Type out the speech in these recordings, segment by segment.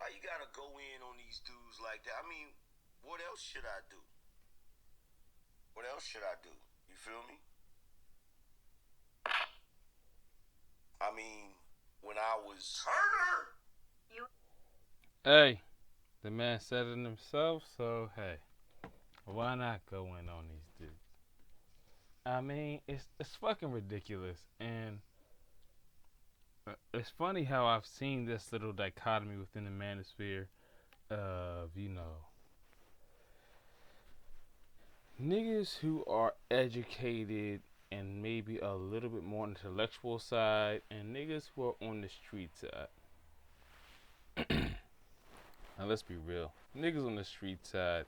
Why you gotta go in on these dudes like that? I mean, what else should I do? What else should I do? You feel me? I mean, when I was Turner. Hey, the man said it himself, so hey, why not go in on these dudes? I mean, it's fucking ridiculous, and it's funny how I've seen this little dichotomy within the manosphere of niggas who are educated and maybe a little bit more intellectual side, and niggas who are on the street side. Now let's be real, niggas on the street side,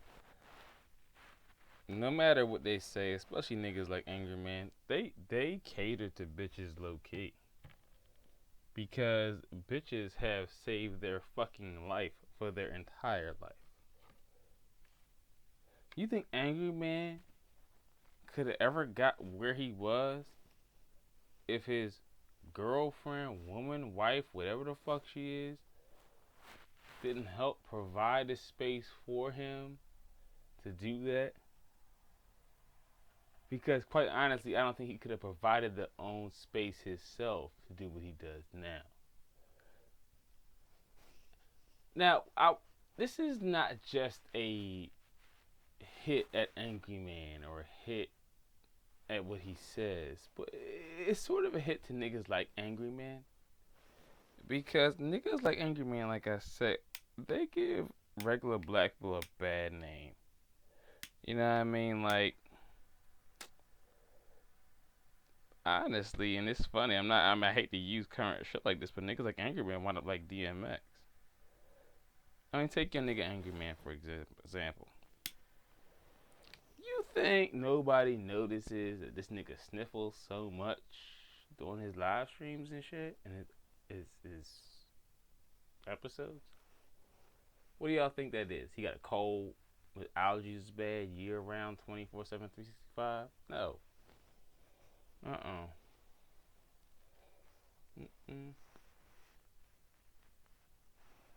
no matter what they say, especially niggas like Angry Man, they cater to bitches low key because bitches have saved their fucking life for their entire life. You think Angry Man could have ever got where he was if his girlfriend, woman, wife, whatever the fuck she is, didn't help provide a space for him to do that? Because quite honestly, I don't think he could have provided the own space himself to do what he does now. Now, this is not just a hit at Angry Man or a hit at what he says, but it's sort of a hit to niggas like Angry Man. Because niggas like Angry Man, like I said, they give regular black people a bad name. You know what I mean? Like, honestly, and it's funny, I hate to use current shit like this, but niggas like Angry Man wind up like DMX. I mean, take your nigga Angry Man for example. You think nobody notices that this nigga sniffles so much during his live streams and shit and his episodes? What do y'all think that is? He got a cold with allergies bad year round 24/7 365? No. Uh-uh. Mm-mm.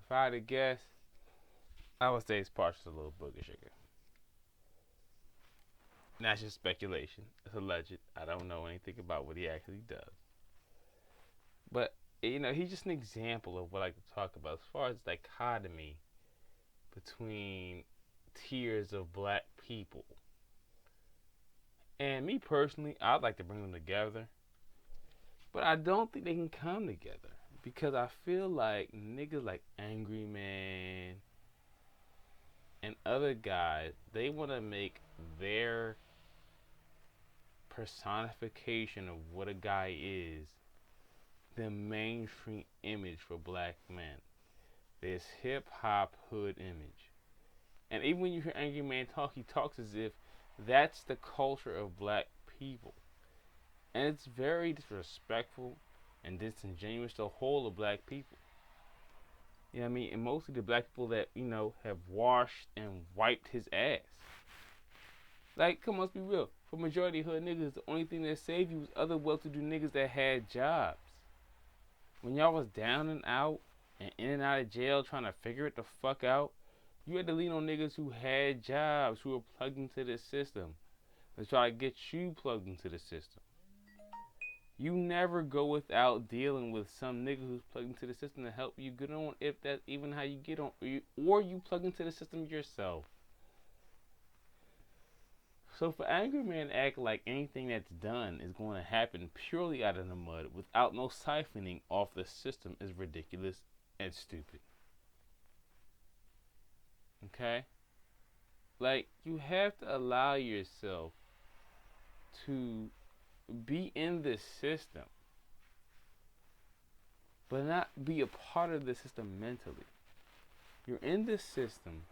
If I had to guess, I would say it's partial to Little Booger Sugar. That's just speculation. It's alleged. I don't know anything about what he actually does. But he's just an example of what I like to talk about as far as dichotomy between tiers of black people. And me personally, I'd like to bring them together, but I don't think they can come together because I feel like niggas like Angry Man and other guys, they want to make their personification of what a guy is the mainstream image for black men. This hip hop hood image. And even when you hear Angry Man talk, he talks as if that's the culture of black people. And it's very disrespectful and disingenuous to the whole of black people. You know what I mean? And mostly the black people that, have washed and wiped his ass. Like, come on, let's be real. For majority of hood niggas, the only thing that saved you was other well-to-do niggas that had jobs. When y'all was down and out and in and out of jail trying to figure it the fuck out, you had to lean on niggas who had jobs, who were plugged into the system. Let's try to get you plugged into the system. You never go without dealing with some nigga who's plugged into the system to help you get on, if that's even how you get on, or you plug into the system yourself. So for Angry Man to act like anything that's done is going to happen purely out of the mud without no siphoning off the system is ridiculous and stupid. Okay? Like, you have to allow yourself to be in the system, but not be a part of the system mentally. You're in the system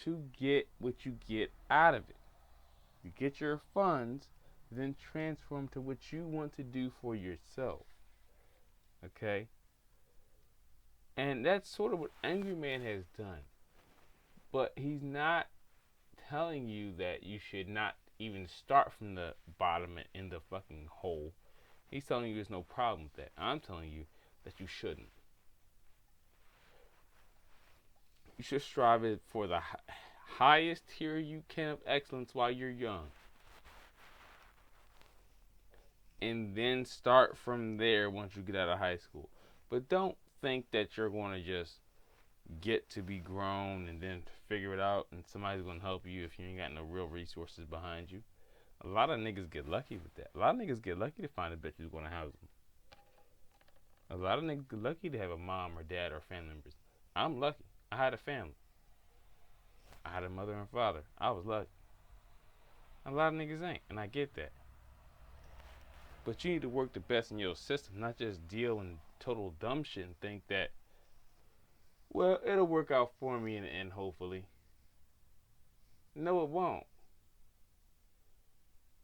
to get what you get out of it. You get your funds, then transform to what you want to do for yourself. Okay? And that's sort of what Angry Man has done. But he's not telling you that you should not even start from the bottom and in the fucking hole. He's telling you there's no problem with that. I'm telling you that you shouldn't. You should strive for the highest tier you can of excellence while you're young. And then start from there once you get out of high school. But don't think that you're going to just get to be grown and then figure it out and somebody's going to help you if you ain't got no real resources behind you. A lot of niggas get lucky with that. A lot of niggas get lucky to find a bitch who's going to house them. A lot of niggas get lucky to have a mom or dad or family members. I'm lucky. I had a family. I had a mother and father. I was lucky. A lot of niggas ain't, and I get that. But you need to work the best in your system, not just deal in total dumb shit and think that, well, it'll work out for me in the end, hopefully. No, it won't.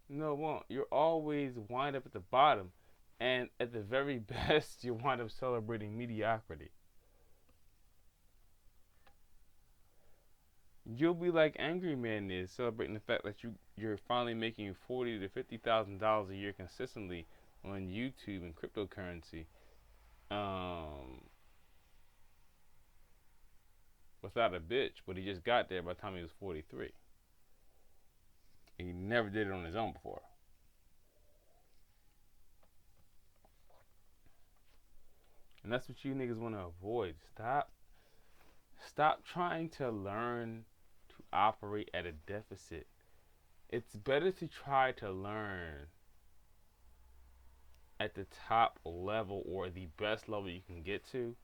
No, it won't. You'll always wind up at the bottom, and at the very best, you'll wind up celebrating mediocrity. You'll be like Angry Man is, celebrating the fact that you're finally making $40,000 to $50,000 a year consistently on YouTube and cryptocurrency, without a bitch. But he just got there by the time he was 43. He never did it on his own before. And that's what you niggas want to avoid. Stop trying to learn to operate at a deficit. It's better to try to learn at the top level or the best level you can get to,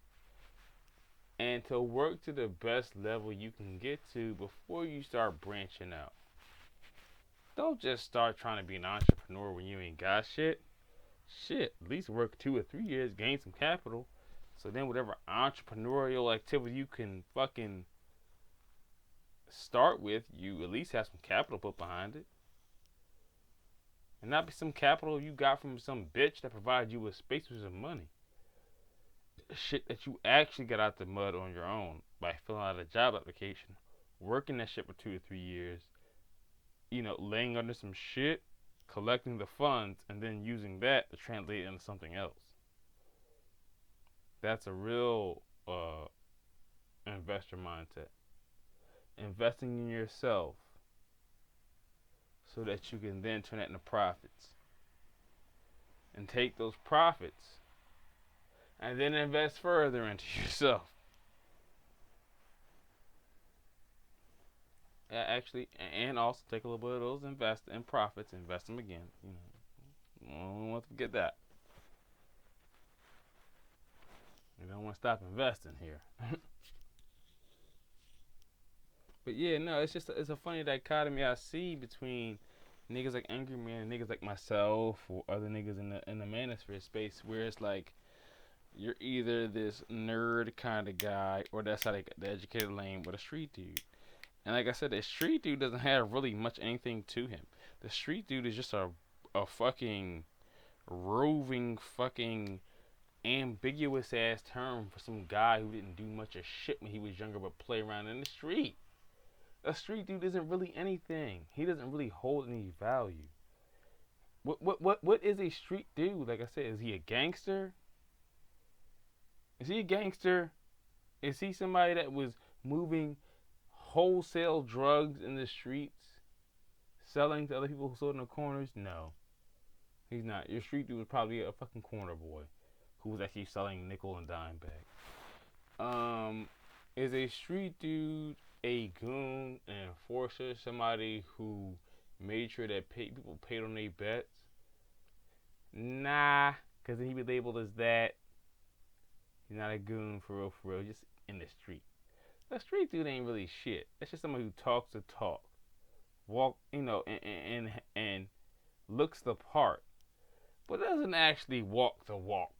and to work to the best level you can get to before you start branching out. Don't just start trying to be an entrepreneur when you ain't got shit. Shit, at least work 2 or 3 years, gain some capital. So then whatever entrepreneurial activity you can fucking start with, you at least have some capital put behind it. And not be some capital you got from some bitch that provides you with space with some money. Shit that you actually got out the mud on your own by filling out a job application, working that shit for 2 or 3 years, laying under some shit, collecting the funds, and then using that to translate into something else. That's a real investor mindset. Investing in yourself so that you can then turn that into profits. And take those profits and then invest further into yourself. Actually, and also take a little bit of those invest in profits, invest them again. I don't want to forget that. You don't want to stop investing here. But yeah, no, it's a funny dichotomy I see between niggas like Angry Man and niggas like myself or other niggas in the manosphere space, where it's like you're either this nerd kind of guy or that's how they got the educated lane with a street dude. And like I said, the street dude doesn't have really much anything to him. The street dude is just a fucking roving fucking ambiguous ass term for some guy who didn't do much of shit when he was younger but play around in the street. A street dude isn't really anything. He doesn't really hold any value. What is a street dude? Like I said, is he a gangster? Is he a gangster? Is he somebody that was moving wholesale drugs in the streets, selling to other people who sold in the corners? No, he's not. Your street dude was probably a fucking corner boy who was actually selling nickel and dime bags. Is a street dude a goon, an enforcer, somebody who made sure that people paid on their bets? Nah, because then he'd be labeled as that. He's not a goon for real, just in the street. A street dude ain't really shit. That's just somebody who talks the talk, walk, and looks the part, but doesn't actually walk the walk.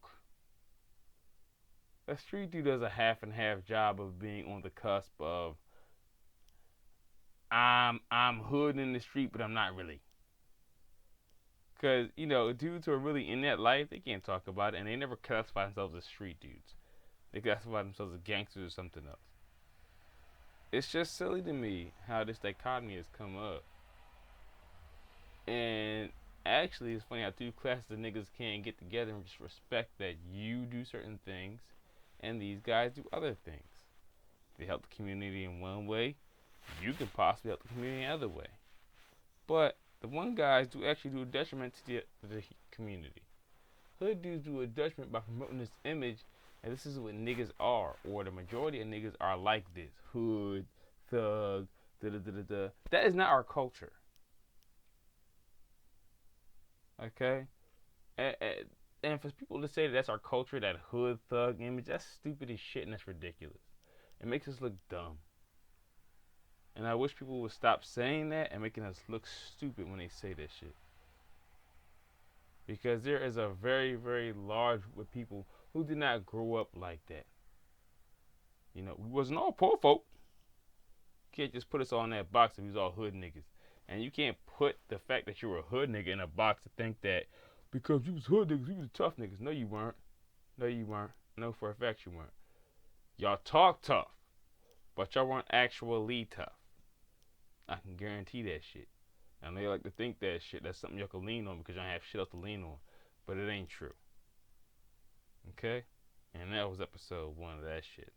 A street dude does a half and half job of being on the cusp of I'm hood in the street, but I'm not really. Cause dudes who are really in that life, they can't talk about it, and they never classify themselves as street dudes. They classify themselves as gangsters or something else. It's just silly to me how this dichotomy has come up. And actually, it's funny how 2 classes of niggas can't get together and just respect that you do certain things and these guys do other things. they help the community in one way, you can possibly help the community another way. But the one guys do actually do a detriment to the community. Hood dudes do a detriment by promoting this image, and this is what niggas are, or the majority of niggas are like this. Hood, thug, da da da da da. That is not our culture. Okay? And for people to say that that's our culture, that hood thug image, that's stupid as shit and that's ridiculous. It makes us look dumb. And I wish people would stop saying that and making us look stupid when they say that shit. Because there is a very, very large group of people who did not grow up like that. You know, we wasn't all poor folk. You can't just put us all in that box if we was all hood niggas. And you can't put the fact that you were a hood nigga in a box to think that because you was hood niggas, you was tough niggas. No, you weren't. No, you weren't. No, for a fact you weren't. Y'all talk tough, but y'all weren't actually tough. I can guarantee that shit. And they like to think that shit, that's something y'all can lean on because y'all have shit else to lean on. But it ain't true. Okay? And that was episode 1 of that shit.